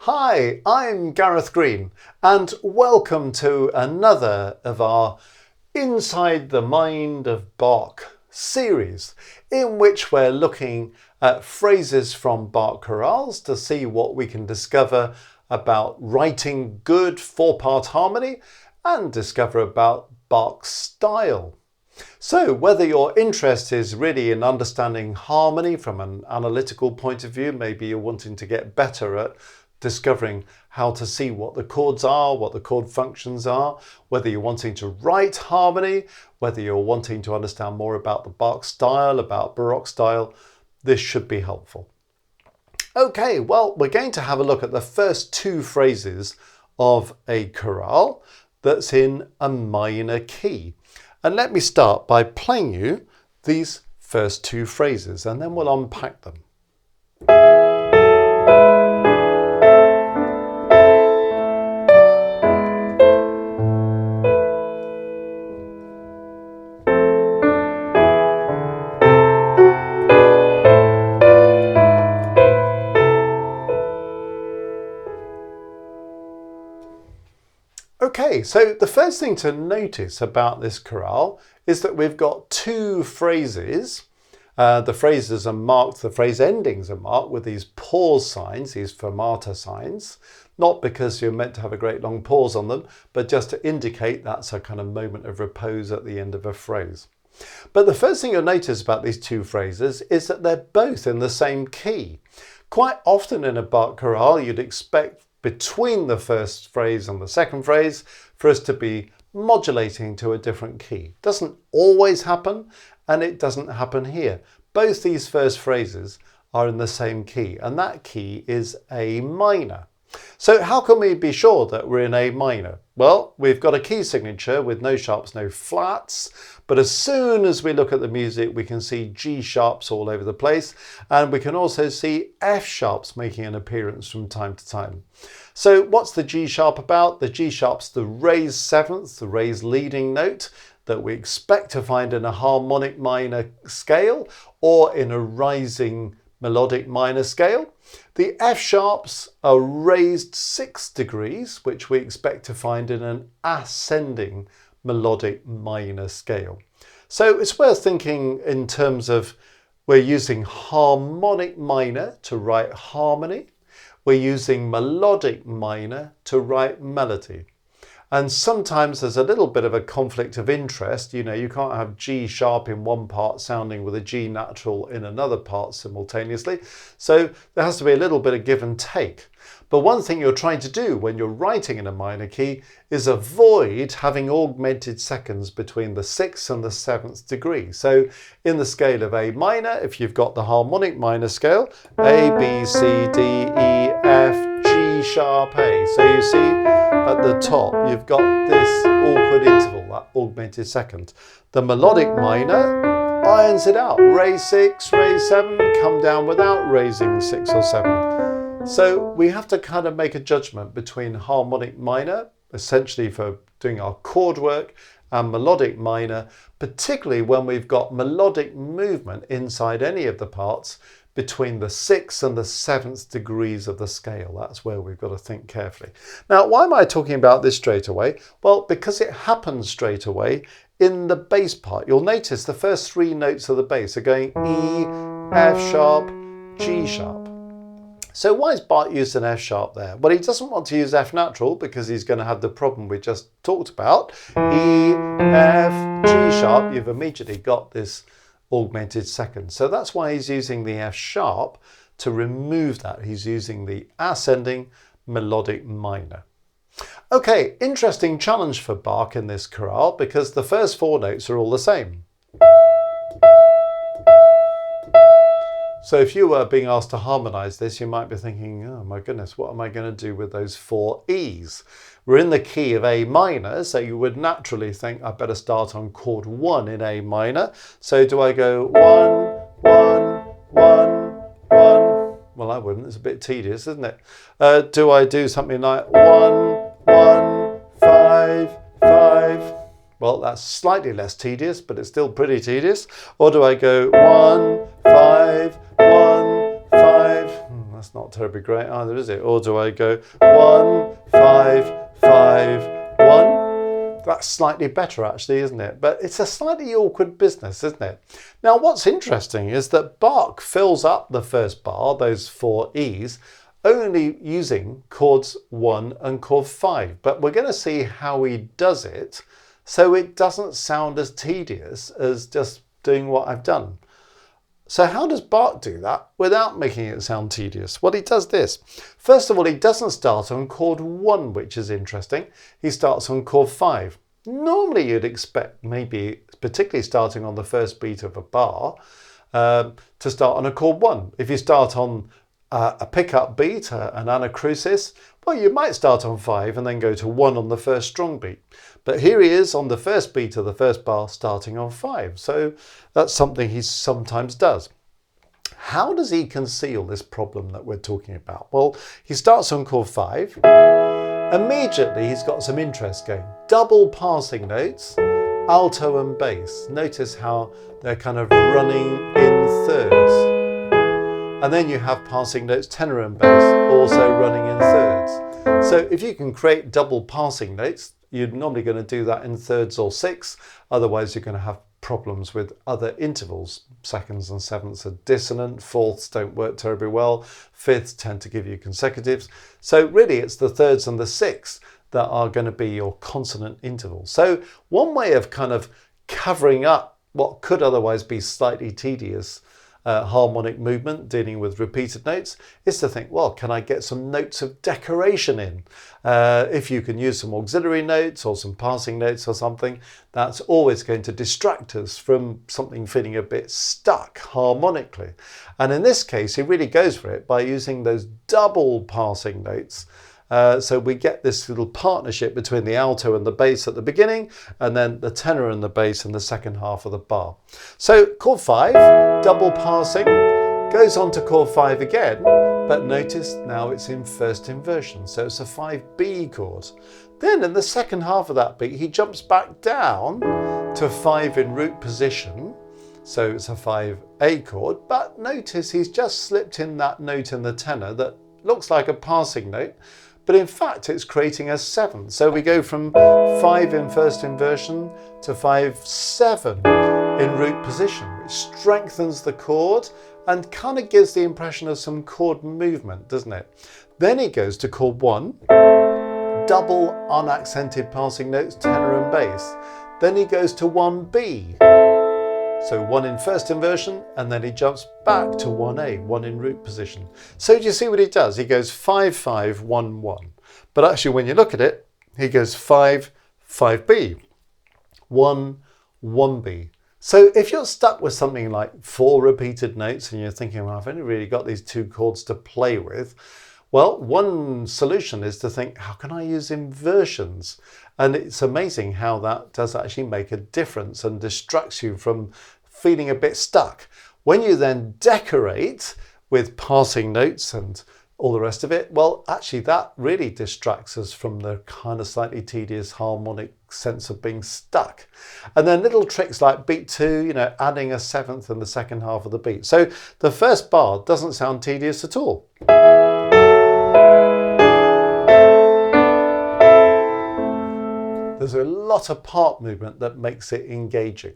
Hi, I'm Gareth Green and welcome to another of our Inside the Mind of Bach series in which we're looking at phrases from Bach chorales to see what we can discover about writing good four-part harmony and discover about Bach's style. So whether your interest is really in understanding harmony from an analytical point of view, maybe you're wanting to get better at discovering how to see what the chords are, what the chord functions are, whether you're wanting to write harmony, whether you're wanting to understand more about the Bach style, about Baroque style, this should be helpful. Okay, well, we're going to have a look at the first two phrases of a chorale that's in a minor key. And let me start by playing you these first two phrases and then we'll unpack them. Okay, so the first thing to notice about this chorale is that we've got two phrases. The phrases are marked, the phrase endings are marked with these pause signs, these fermata signs, not because you're meant to have a great long pause on them, but just to indicate that's a kind of moment of repose at the end of a phrase. But the first thing you'll notice about these two phrases is that they're both in the same key. Quite often in a Bach chorale, you'd expect between the first phrase and the second phrase for us to be modulating to a different key. Doesn't always happen, and it doesn't happen here. Both these first phrases are in the same key, and that key is A minor. So how can we be sure that we're in A minor? Well, we've got a key signature with no sharps, no flats, but as soon as we look at the music, we can see G sharps all over the place, and we can also see F sharps making an appearance from time to time. So what's the G sharp about? The G sharp's the raised seventh, the raised leading note that we expect to find in a harmonic minor scale or in a rising melodic minor scale. The F sharps are raised 6 degrees, which we expect to find in an ascending melodic minor scale. So it's worth thinking in terms of we're using harmonic minor to write harmony. We're using melodic minor to write melody. And sometimes there's a little bit of a conflict of interest. You know, you can't have G sharp in one part sounding with a G natural in another part simultaneously. So there has to be a little bit of give and take. But one thing you're trying to do when you're writing in a minor key is avoid having augmented seconds between the 6th and the 7th degree. So in the scale of A minor, if you've got the harmonic minor scale, A, B, C, D, E, F, G sharp, A. So you see at the top, you've got this awkward interval, that augmented second. The melodic minor irons it out. Raise 6, raise 7, come down without raising 6 or 7. So we have to kind of make a judgment between harmonic minor, essentially for doing our chord work, and melodic minor, particularly when we've got melodic movement inside any of the parts between the 6th and the 7th degrees of the scale. That's where we've got to think carefully. Now, why am I talking about this straight away? Well, because it happens straight away in the bass part. You'll notice the first 3 notes of the bass are going E, F sharp, G sharp. So why has Bach used an F sharp there? Well, he doesn't want to use F natural because he's going to have the problem we just talked about. E, F, G sharp, you've immediately got this augmented second. So that's why he's using the F sharp to remove that. He's using the ascending melodic minor. Okay, interesting challenge for Bach in this chorale because the first 4 notes are all the same. So if you were being asked to harmonise this, you might be thinking, oh my goodness, what am I going to do with those 4 E's? We're in the key of A minor, so you would naturally think I better start on chord 1 in A minor. So do I go 1, 1, 1, 1? Well, I wouldn't. It's a bit tedious, isn't it? Do I do something like 1, 1, 5, 5? Well, that's slightly less tedious, but it's still pretty tedious. Or do I go 1, 5, 1, 5? that's not terribly great either, is it? Or do I go 1, 5, 5, 1? That's slightly better actually, isn't it? But it's a slightly awkward business, isn't it? Now, what's interesting is that Bach fills up the first bar, those 4 E's, only using chords 1 and chord 5. But we're going to see how he does it so it doesn't sound as tedious as just doing what I've done. So how does Bach do that without making it sound tedious? Well, he does this. First of all, he doesn't start on chord 1, which is interesting. He starts on chord 5. Normally you'd expect, maybe particularly starting on the first beat of a bar, to start on a chord 1. If you start on a pickup beat, an anacrusis, well, you might start on 5 and then go to 1 on the first strong beat. But here he is on the first beat of the first bar starting on 5. So that's something he sometimes does. How does he conceal this problem that we're talking about? Well, he starts on chord 5. Immediately he's got some interest going. Double passing notes, alto and bass. Notice how they're kind of running in thirds. And then you have passing notes, tenor and bass, also running in thirds. So if you can create double passing notes, you're normally going to do that in thirds or sixths. Otherwise, you're going to have problems with other intervals. Seconds and sevenths are dissonant. Fourths don't work terribly well. Fifths tend to give you consecutives. So really, it's the thirds and the sixths that are going to be your consonant intervals. So one way of kind of covering up what could otherwise be slightly tedious harmonic movement dealing with repeated notes is to think, well, can I get some notes of decoration in? If you can use some auxiliary notes or some passing notes or something, that's always going to distract us from something feeling a bit stuck harmonically. And in this case, he really goes for it by using those double passing notes. So we get this little partnership between the alto and the bass at the beginning, and then the tenor and the bass in the second half of the bar. So chord 5, double passing, goes on to chord 5 again, but notice now it's in first inversion, so it's a 5B chord. Then in the second half of that beat, he jumps back down to 5 in root position, so it's a 5A chord, but notice he's just slipped in that note in the tenor that looks like a passing note, but in fact it's creating a 7. So we go from 5 in first inversion to 5-7 in root position, which strengthens the chord and kind of gives the impression of some chord movement, doesn't it? Then he goes to chord 1, double unaccented passing notes, tenor and bass. Then he goes to 1B. So 1 in first inversion, and then he jumps back to 1A, 1 in root position. So do you see what he does? He goes 5, 5, 1, 1. But actually when you look at it, he goes 5, 5B, 1, 1B. So if you're stuck with something like 4 repeated notes and you're thinking, well, I've only really got these 2 chords to play with, well, one solution is to think, how can I use inversions? And it's amazing how that does actually make a difference and distracts you from feeling a bit stuck. When you then decorate with passing notes and all the rest of it, well, actually that really distracts us from the kind of slightly tedious harmonic sense of being stuck. And then little tricks like beat 2, adding a 7th in the second half of the beat. So the first bar doesn't sound tedious at all. There's a lot of part movement that makes it engaging.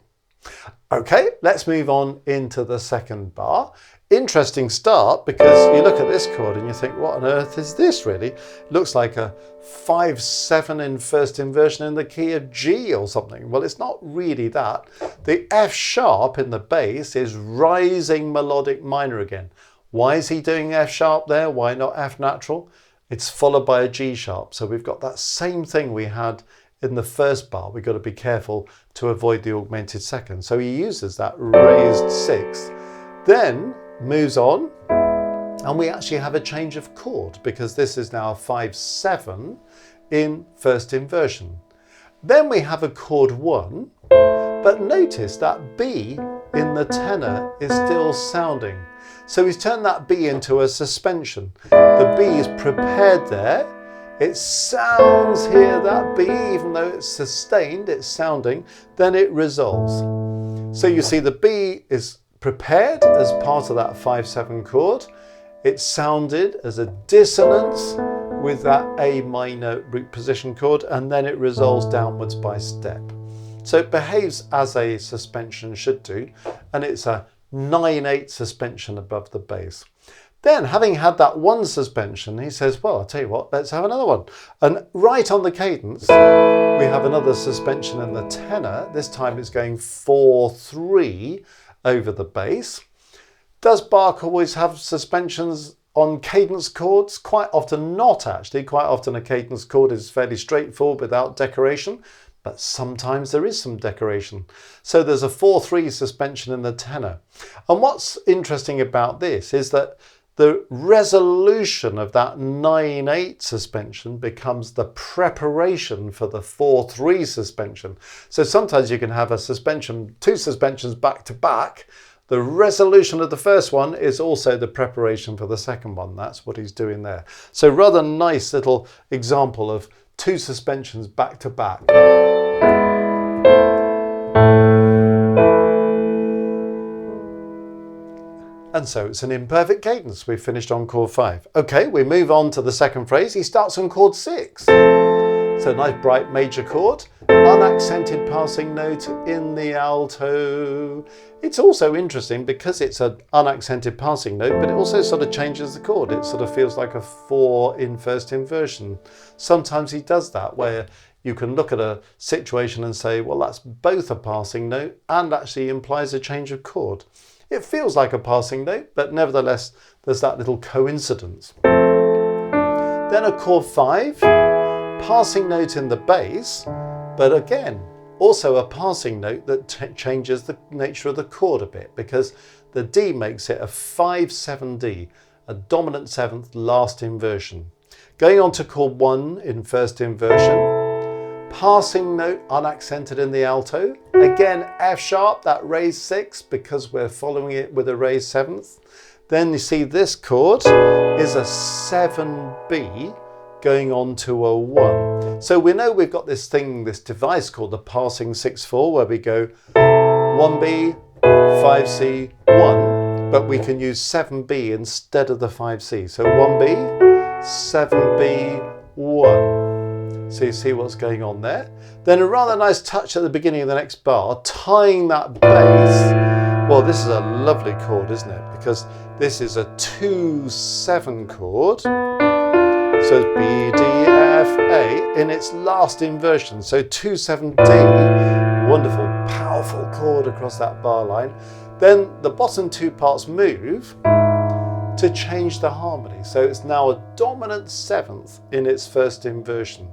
Okay, let's move on into the second bar. Interesting start, because you look at this chord and you think, what on earth is this really? It looks like a 5-7 in first inversion in the key of G or something. Well, it's not really that. The F sharp in the bass is rising melodic minor again. Why is he doing F sharp there? Why not F natural? It's followed by a G sharp. So we've got that same thing we had in the first bar. We've got to be careful to avoid the augmented second. So he uses that raised 6th, then moves on, and we actually have a change of chord because this is now a 5-7 in first inversion. Then we have a chord 1, but notice that B in the tenor is still sounding. So he's turned that B into a suspension. The B is prepared there. It sounds here, that B, even though it's sustained, it's sounding, then it resolves. So you see the B is prepared as part of that 5-7 chord. It's sounded as a dissonance with that A minor root position chord, and then it resolves downwards by step. So it behaves as a suspension should do, and it's a 9/8 suspension above the bass. Then, having had that one suspension, he says, well, I'll tell you what, let's have another one. And right on the cadence, we have another suspension in the tenor. This time it's going 4/3 over the bass. Does Bach always have suspensions on cadence chords? Quite often not, actually. Quite often a cadence chord is fairly straightforward without decoration, but sometimes there is some decoration. So there's a 4/3 suspension in the tenor. And what's interesting about this is that the resolution of that 9/8 suspension becomes the preparation for the 4/3 suspension. So sometimes you can have a suspension, two suspensions back to back. The resolution of the first one is also the preparation for the second one. That's what he's doing there. So rather nice little example of two suspensions back to back. And so it's an imperfect cadence. We've finished on chord 5. Okay, we move on to the second phrase. He starts on chord 6. So nice bright major chord, unaccented passing note in the alto. It's also interesting because it's an unaccented passing note, but it also sort of changes the chord. It sort of feels like a 4 in first inversion. Sometimes he does that, where you can look at a situation and say, well, that's both a passing note and actually implies a change of chord. It feels like a passing note, but nevertheless, there's that little coincidence. Then a chord 5, passing note in the bass, but again, also a passing note that changes the nature of the chord a bit, because the D makes it a 5/7D, a dominant seventh last inversion. Going on to chord 1 in first inversion, passing note unaccented in the alto. Again, F sharp, that raised 6, because we're following it with a raised 7th. Then you see this chord is a 7B going on to a 1. So we know we've got this thing, this device called the passing 6/4, where we go 1B, 5C, 1, but we can use 7B instead of the 5C. So 1B, 7B, 1. So you see what's going on there. Then a rather nice touch at the beginning of the next bar, tying that bass. Well, this is a lovely chord, isn't it? Because this is a 2/7 chord. So it's B, D, F, A in its last inversion. So 2/7D, wonderful, powerful chord across that bar line. Then the bottom two parts move to change the harmony. So it's now a dominant 7th in its first inversion.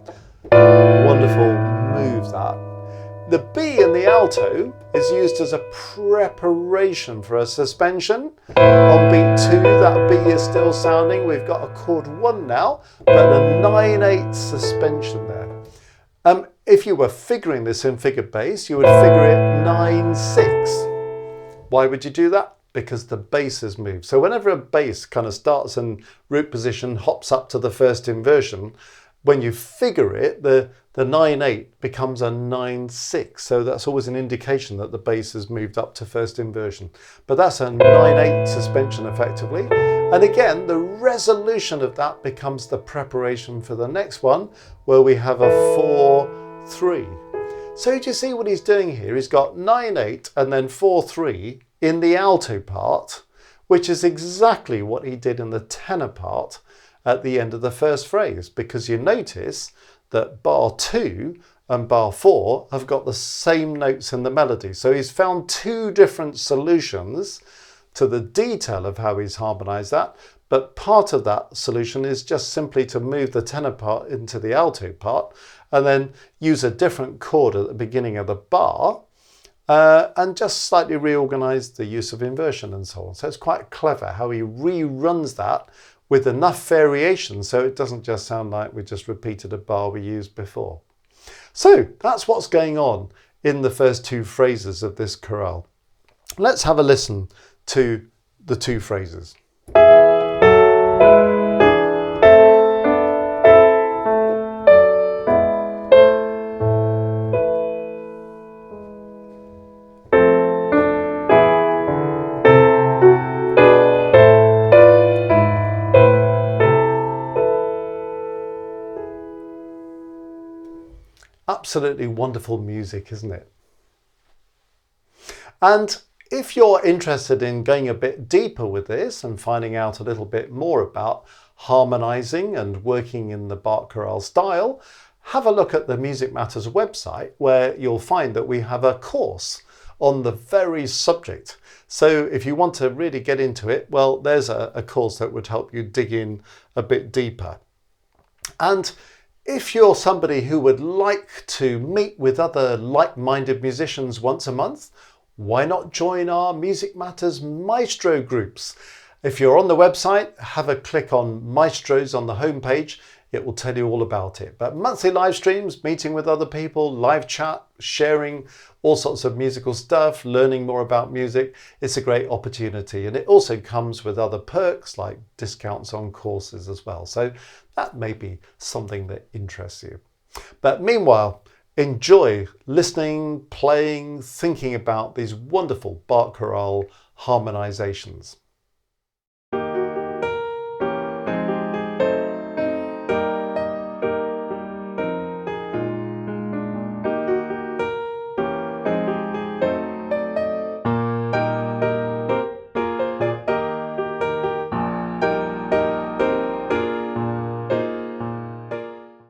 Wonderful move that. The B in the alto is used as a preparation for a suspension. On beat 2, that B is still sounding. We've got a chord 1 now, but a 9/8 suspension there. If you were figuring this in figured bass, you would figure it 9/6. Why would you do that? Because the bass has moved. So whenever a bass kind of starts in root position, hops up to the first inversion, when you figure it, the 9/8 becomes a 9/6. So that's always an indication that the bass has moved up to first inversion. But that's a 9/8 suspension effectively. And again, the resolution of that becomes the preparation for the next one, where we have a 4/3. So do you see what he's doing here? He's got 9/8 and then 4/3 in the alto part, which is exactly what he did in the tenor part at the end of the first phrase, because you notice that bar 2 and bar 4 have got the same notes in the melody. So he's found two different solutions to the detail of how he's harmonized that, but part of that solution is just simply to move the tenor part into the alto part and then use a different chord at the beginning of the bar, and just slightly reorganize the use of inversion and so on. So it's quite clever how he reruns that with enough variation so it doesn't just sound like we just repeated a bar we used before. So that's what's going on in the first two phrases of this chorale. Let's have a listen to the two phrases. Absolutely wonderful music, isn't it? And if you're interested in going a bit deeper with this and finding out a little bit more about harmonizing and working in the Bach Chorale style, have a look at the Music Matters website, where you'll find that we have a course on the very subject. So if you want to really get into it, well, there's a course that would help you dig in a bit deeper. And if you're somebody who would like to meet with other like-minded musicians once a month, why not join our Music Matters Maestro groups? If you're on the website, have a click on Maestros on the homepage. It will tell you all about it. But monthly live streams, meeting with other people, live chat, sharing all sorts of musical stuff, learning more about music, it's a great opportunity. And it also comes with other perks like discounts on courses as well. So that may be something that interests you. But meanwhile, enjoy listening, playing, thinking about these wonderful Bach Chorale harmonizations.